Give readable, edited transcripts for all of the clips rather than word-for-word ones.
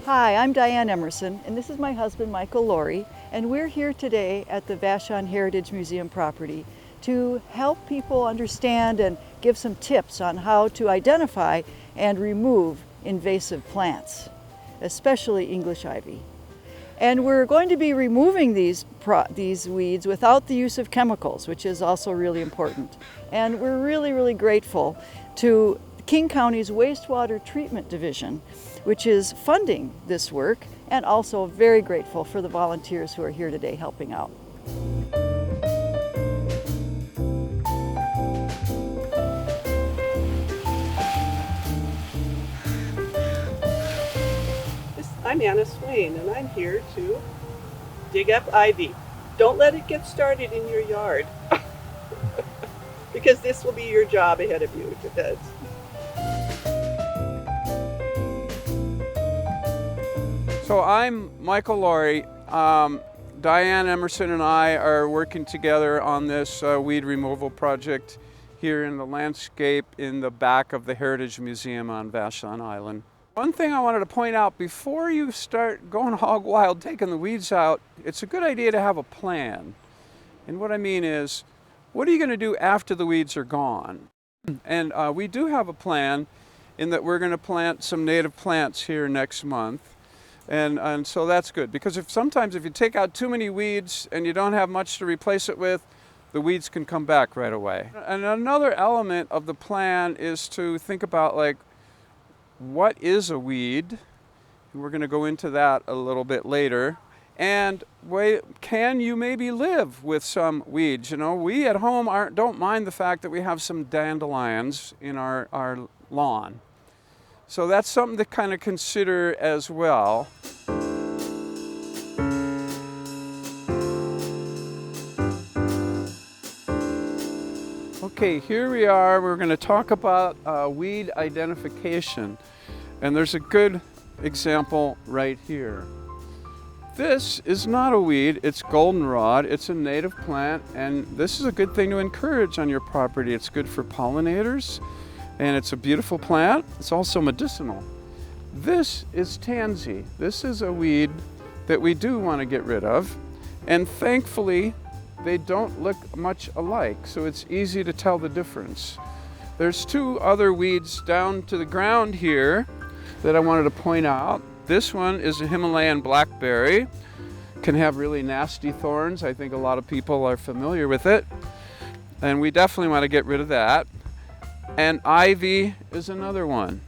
Hi, I'm Diane Emerson, and this is my husband, Michael Laurie, and we're here today at the Vashon Heritage Museum property to help people understand and give some tips on how to identify and remove invasive plants, especially English ivy. And we're going to be removing these weeds without the use of chemicals, which is also really important. And we're really grateful to King County's Wastewater Treatment Division, which is funding this work, and also very grateful for the volunteers who are here today helping out. I'm Swain, and I'm here to dig up ivy. Don't let it get started in your yard, because this will be your job ahead of you if it does. So I'm Michael Laurie. Diane Emerson and I are working together on this weed removal project here in the landscape in the back of the Heritage Museum on Vashon Island. One thing I wanted to point out, before you start going hog wild taking the weeds out, it's a good idea to have a plan. And what I mean is, what are you going to do after the weeds are gone? And we do have a plan in that we're going to plant some native plants here next month. And so that's good, because sometimes if you take out too many weeds and you don't have much to replace it with, the weeds can come back right away. And another element of the plan is to think about, like, what is a weed? We're going to go into that a little bit later. And can you maybe live with some weeds? You know, we at home don't mind the fact that we have some dandelions in our lawn. So that's something to kind of consider as well. Okay, here we are. We're going to talk about weed identification. And there's a good example right here. This is not a weed, it's goldenrod. It's a native plant, and this is a good thing to encourage on your property. It's good for pollinators, and it's a beautiful plant. It's also medicinal. This is tansy. This is a weed that we do want to get rid of, and thankfully they don't look much alike, so it's easy to tell the difference. There's two other weeds down to the ground here that I wanted to point out. This one is a Himalayan blackberry. Can have really nasty thorns. I think a lot of people are familiar with it, and we definitely want to get rid of that. And ivy is another one.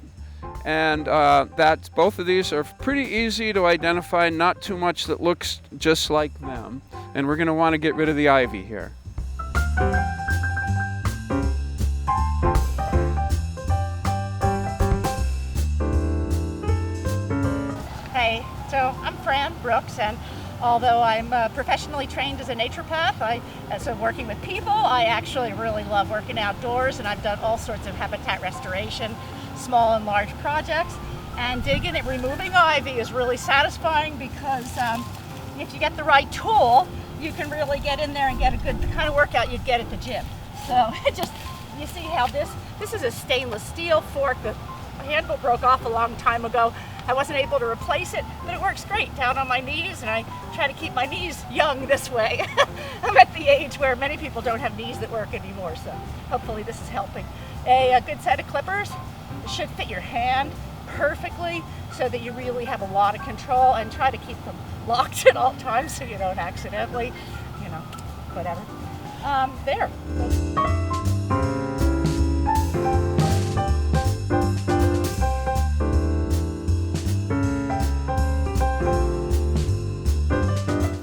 And both of these are pretty easy to identify, not too much that looks just like them. And we're going to want to get rid of the ivy here. Hey, so I'm Fran Brooks, and although I'm professionally trained as a naturopath, so working with people, I actually really love working outdoors, and I've done all sorts of habitat restoration, small and large projects, and digging and removing ivy is really satisfying because if you get the right tool, you can really get in there and get the kind of workout you'd get at the gym. So you see how this is a stainless steel fork. The handle broke off a long time ago. I wasn't able to replace it, but it works great down on my knees, and I try to keep my knees young this way. I'm at the age where many people don't have knees that work anymore, so hopefully this is helping. A good set of clippers should fit your hand perfectly so that you really have a lot of control, and try to keep them locked at all times so you don't accidentally, whatever. There.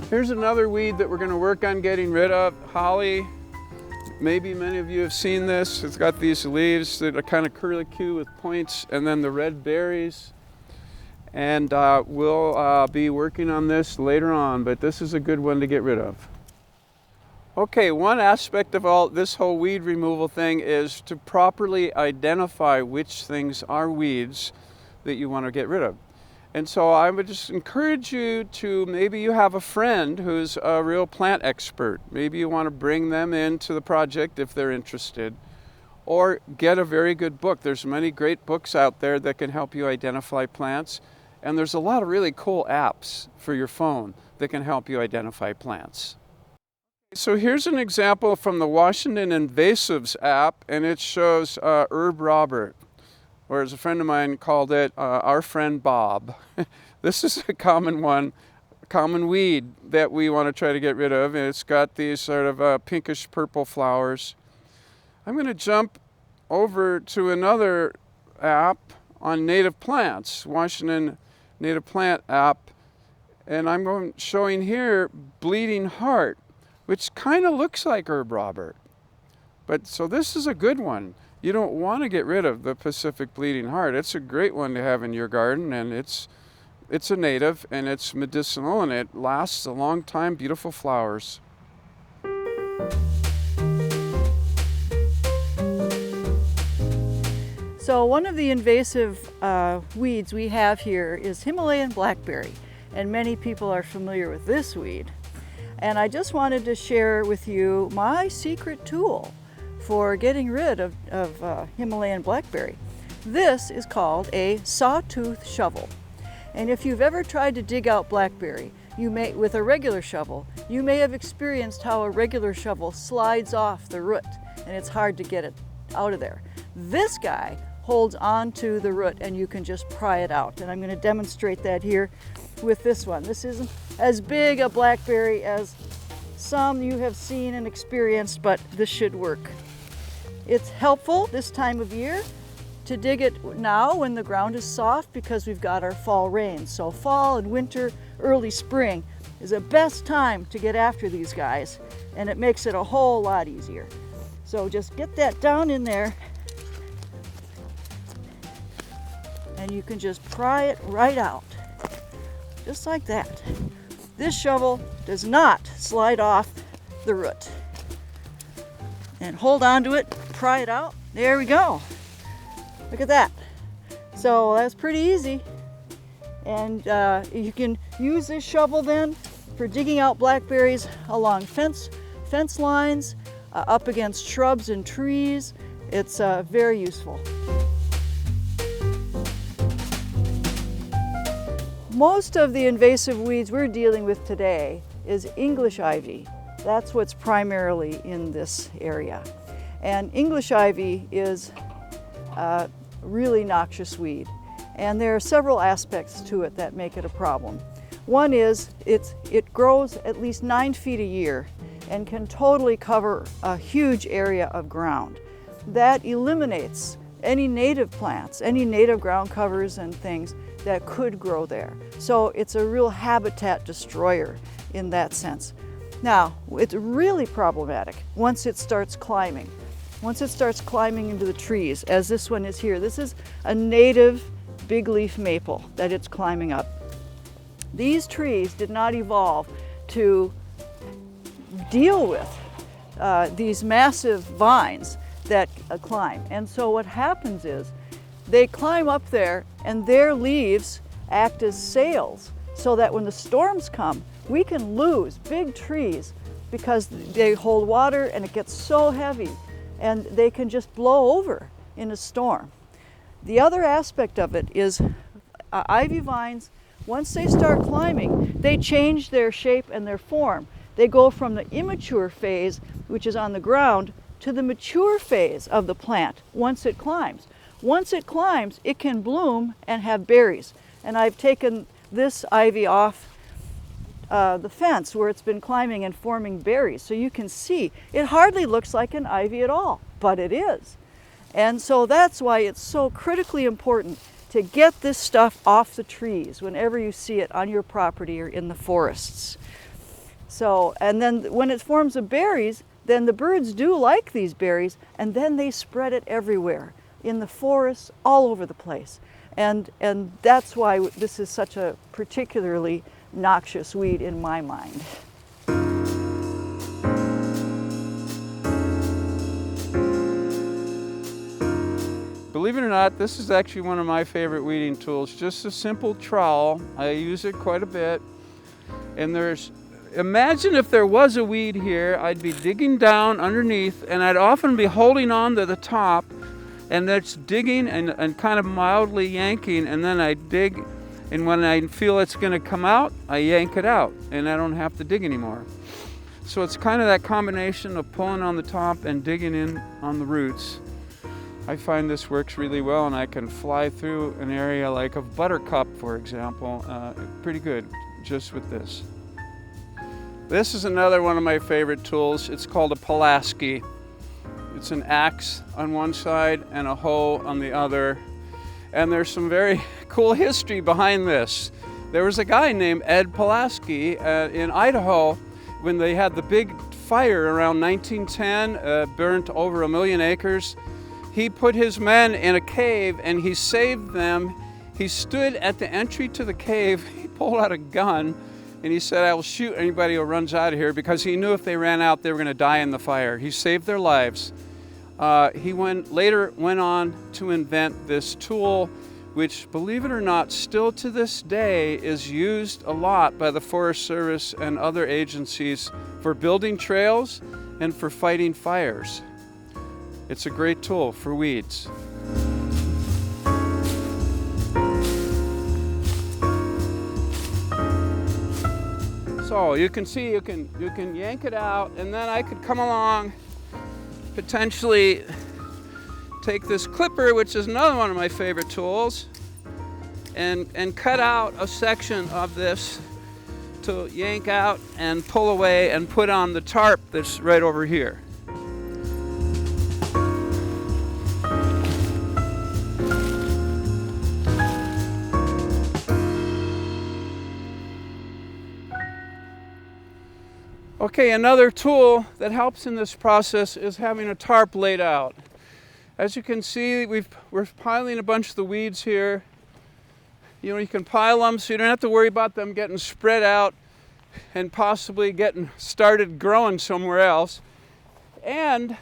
Here's another weed that we're going to work on getting rid of, holly. Maybe many of you have seen this. It's got these leaves that are kind of curlicue with points, and then the red berries. And we'll be working on this later on, but this is a good one to get rid of. Okay, one aspect of this whole weed removal thing is to properly identify which things are weeds that you want to get rid of. And so I would just encourage you to, maybe you have a friend who's a real plant expert. Maybe you want to bring them into the project if they're interested. Or get a very good book. There's many great books out there that can help you identify plants. And there's a lot of really cool apps for your phone that can help you identify plants. So here's an example from the Washington Invasives app, and it shows herb Robert, or as a friend of mine called it, our friend Bob. This is a common one, common weed that we want to try to get rid of, and it's got these sort of pinkish purple flowers. I'm going to jump over to another app on native plants, Washington Native Plant app, and I'm showing here bleeding heart, which kind of looks like herb Robert. But so this is a good one. You don't want to get rid of the Pacific bleeding heart. It's a great one to have in your garden, and it's a native, and it's medicinal, and it lasts a long time, beautiful flowers. So one of the invasive weeds we have here is Himalayan blackberry, and many people are familiar with this weed. And I just wanted to share with you my secret tool for getting rid of Himalayan blackberry. This is called a sawtooth shovel. And if you've ever tried to dig out blackberry, with a regular shovel, you may have experienced how a regular shovel slides off the root and it's hard to get it out of there. This guy holds on to the root and you can just pry it out. And I'm going to demonstrate that here with this one. This isn't as big a blackberry as some you have seen and experienced, but this should work. It's helpful this time of year to dig it now when the ground is soft because we've got our fall rains. So fall and winter, early spring is the best time to get after these guys, and it makes it a whole lot easier. So just get that down in there and you can just pry it right out, just like that. This shovel does not slide off the root. And hold on to it, pry it out. There we go. Look at that. So that's pretty easy. And you can use this shovel then for digging out blackberries along fence lines, up against shrubs and trees. It's very useful. Most of the invasive weeds we're dealing with today is English ivy. That's what's primarily in this area. And English ivy is a really noxious weed. And there are several aspects to it that make it a problem. One is it grows at least 9 feet a year and can totally cover a huge area of ground. That eliminates any native plants, any native ground covers and things that could grow there. So it's a real habitat destroyer in that sense. Now, it's really problematic once it starts climbing. Once it starts climbing into the trees, as this one is here. This is a native big leaf maple that it's climbing up. These trees did not evolve to deal with these massive vines that climb. And so what happens is they climb up there and their leaves act as sails so that when the storms come, we can lose big trees because they hold water and it gets so heavy and they can just blow over in a storm. The other aspect of it is ivy vines, once they start climbing, they change their shape and their form. They go from the immature phase, which is on the ground, to the mature phase of the plant once it climbs. Once it climbs, it can bloom and have berries. And I've taken this ivy off the fence where it's been climbing and forming berries. So you can see it hardly looks like an ivy at all, but it is. And so that's why it's so critically important to get this stuff off the trees whenever you see it on your property or in the forests. So, and then when it forms the berries, then the birds do like these berries, and then they spread it everywhere in the forests, all over the place. And that's why this is such a particularly noxious weed in my mind. Believe it or not, this is actually one of my favorite weeding tools. Just a simple trowel. I use it quite a bit. And imagine if there was a weed here, I'd be digging down underneath and I'd often be holding on to the top and that's digging and kind of mildly yanking, and then I dig And when I feel it's gonna come out, I yank it out and I don't have to dig anymore. So it's kind of that combination of pulling on the top and digging in on the roots. I find this works really well, and I can fly through an area like of buttercup, for example, pretty good just with this. This is another one of my favorite tools. It's called a pulaski. It's an axe on one side and a hoe on the other. And there's some very cool history behind this. There was a guy named Ed Pulaski in Idaho when they had the big fire around 1910, burnt over 1 million acres. He put his men in a cave and he saved them. He stood at the entry to the cave, he pulled out a gun, and he said, "I will shoot anybody who runs out of here," because he knew if they ran out, they were going to die in the fire. He saved their lives. He later went on to invent this tool, which, believe it or not, still to this day is used a lot by the Forest Service and other agencies for building trails and for fighting fires. It's a great tool for weeds. So you can see you can yank it out, and then I could come along, potentially take this clipper, which is another one of my favorite tools, and cut out a section of this to yank out and pull away and put on the tarp that's right over here. Okay, another tool that helps in this process is having a tarp laid out. As you can see, we're piling a bunch of the weeds here. You know, you can pile them so you don't have to worry about them getting spread out and possibly getting started growing somewhere else. And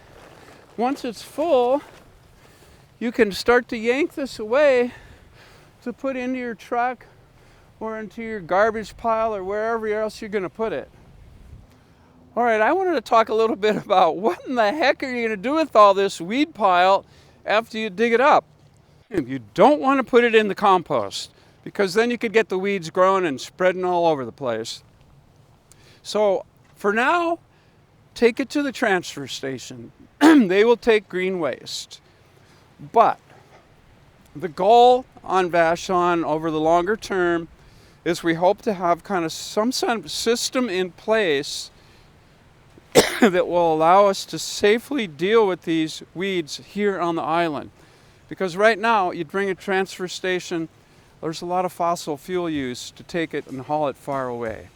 once it's full, you can start to yank this away to put into your truck or into your garbage pile or wherever else you're going to put it. All right, I wanted to talk a little bit about what in the heck are you going to do with all this weed pile after you dig it up. You don't want to put it in the compost, because then you could get the weeds growing and spreading all over the place. So for now, take it to the transfer station. They will take green waste. But the goal on Vashon over the longer term is we hope to have kind of some system in place that will allow us to safely deal with these weeds here on the island. Because right now, you'd bring a transfer station, there's a lot of fossil fuel use to take it and haul it far away.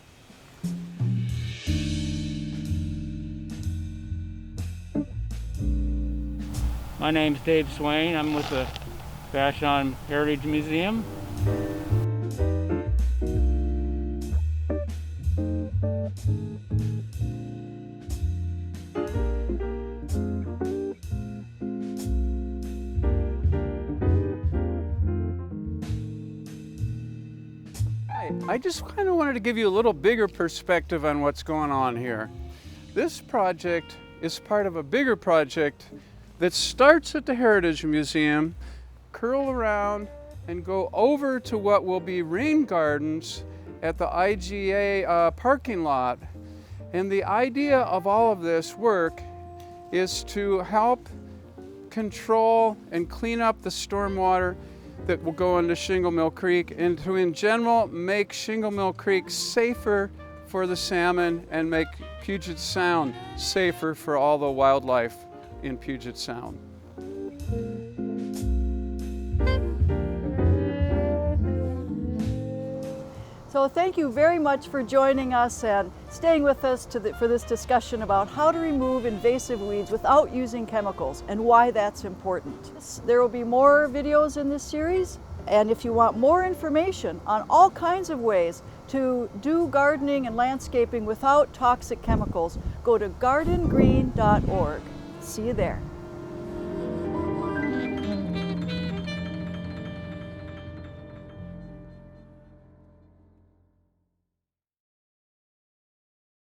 My name's Dave Swain. I'm with the Vashon Heritage Museum. I just kind of wanted to give you a little bigger perspective on what's going on here. This project is part of a bigger project that starts at the Heritage Museum, curl around and go over to what will be rain gardens at the IGA parking lot. And the idea of all of this work is to help control and clean up the stormwater that will go into Shingle Mill Creek, and to, in general, make Shingle Mill Creek safer for the salmon and make Puget Sound safer for all the wildlife in Puget Sound. So thank you very much for joining us and staying with us for this discussion about how to remove invasive weeds without using chemicals and why that's important. There will be more videos in this series, and if you want more information on all kinds of ways to do gardening and landscaping without toxic chemicals, go to gardengreen.org. See you there.